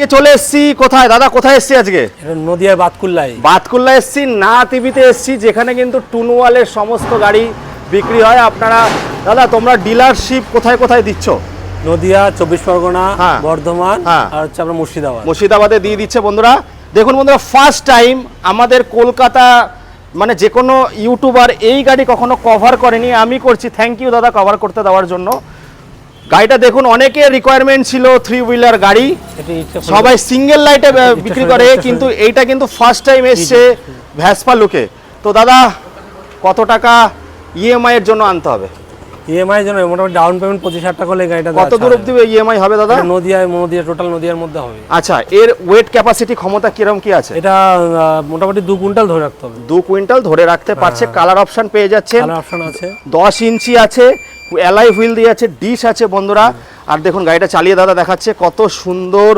আজকে চলে এসেছি কোথায় দাদা, কোথায় এসেছি আজকে? নদিয়ার বাতকুল্লায় এসেছি, না টিভিতে এসেছি, যেখানে কিন্তু টুনওয়ালের সমস্ত গাড়ি বিক্রি হয়। আপনারা দাদা তোমরা ডিলারশিপ কোথায় কোথায় দিচ্ছ? নদিয়া, 24 পরগনা, বর্ধমান আর হচ্ছে আমরা মুর্শিদাবাদে দিয়ে দিচ্ছে বন্ধুরা। দেখুন বন্ধুরা, ফার্স্ট টাইম আমাদের কলকাতা মানে যে কোনো ইউটিউবার এই গাড়ি কখনো কভার করেনি, আমি করছি। থ্যাংক ইউ দাদা কভার করতে দেওয়ার জন্য। গাড়িটা দেখুন, অনেকের রিকোয়ারমেন্ট ছিল 3 হুইলার গাড়ি, সবাই সিঙ্গেল লাইটে বিক্রি করে, কিন্তু এইটা কিন্তু ফার্স্ট টাইম এসছে ভ্যাসপা লুকে। তো দাদা কত টাকা ইএমআই এর জন্য আনতে হবে? ইএমআই এর জন্য মোটামুটি ডাউন পেমেন্ট 25,000 টাকা হলে গাড়িটা কত দূর অবধি ইএমআই হবে দাদা? নদিয়া টোটাল নদিয়ার মধ্যে হবে। আচ্ছা, এর ওয়েট ক্যাপাসিটি ক্ষমতা কিরকম কি আছে? এটা মোটামুটি 2 কুইন্টাল ধরে রাখতে হবে। 2 কুইন্টাল ধরে রাখতে পারছে। কালার অপশন পেয়ে যাচ্ছে, কালার অপশন আছে, 10 ইঞ্চি আছে, অ্যালয় হুইল দিয়ে আছে, ডিশ আছে বন্ধুরা। আর দেখুন গাড়িটা চালিয়ে দাদা দেখাচ্ছে কত সুন্দর